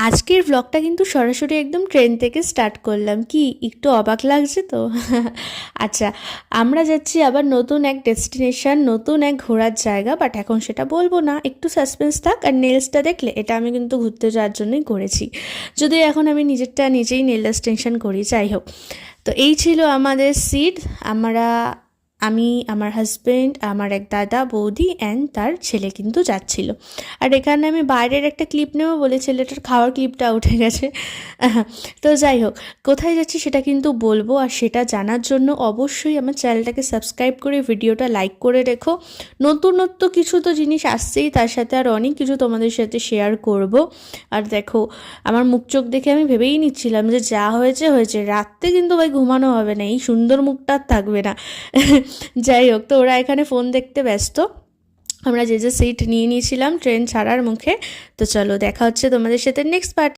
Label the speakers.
Speaker 1: আজকের ব্লগটা কিন্তু সরাসরি একদম ট্রেন থেকে স্টার্ট করলাম। কি একটু অবাক লাগছে তো? আচ্ছা, আমরা যাচ্ছি আবার নতুন এক ডেস্টিনেশন, নতুন এক ঘোরার জায়গা, বাট এখন সেটা বলবো না, একটু সাসপেন্স থাক। আর নেলসটা দেখলে, এটা আমি কিন্তু ঘুরতে যাওয়ার জন্যই করেছি, যদিও এখন আমি নিজেরটা নিজেই নেল এক্সটেনশন করি। যাই হোক, তো এই ছিল আমাদের সিট। আমি, আমার হাজব্যান্ড, আমার এক দাদা বৌদি অ্যান্ড তার ছেলে কিন্তু যাচ্ছিল। আর এখানে আমি বাইরের একটা ক্লিপ নেব বলে ছেলেটার খাওয়ার ক্লিপটা উঠে গেছে। তো যাই হোক, কোথায় যাচ্ছি সেটা কিন্তু বলবো, আর সেটা জানার জন্য অবশ্যই আমার চ্যানেলটাকে সাবস্ক্রাইব করে ভিডিওটা লাইক করে রেখো। নতুনত্ব কিছু তো জিনিস আসছেই, তার সাথে আর অনেক কিছু তোমাদের সাথে শেয়ার করব। আর দেখো, আমার মুখ চোখ দেখে আমি ভেবেই নিচ্ছিলাম যে যা হয়েছে হয়েছে, রাত্রে কিন্তু ভাই ঘুমানো হবে না, এই সুন্দর মুখটা আর থাকবে না। যাই হোক, তো ওরা এখানে ফোন দেখতে ব্যস্ত, আমরা যে সিট নিয়ে নিয়েছিলাম ট্রেন ছাড়ার মুখে। তো চলো, দেখা হচ্ছে তোমাদের সাথে নেক্সট পার্ট।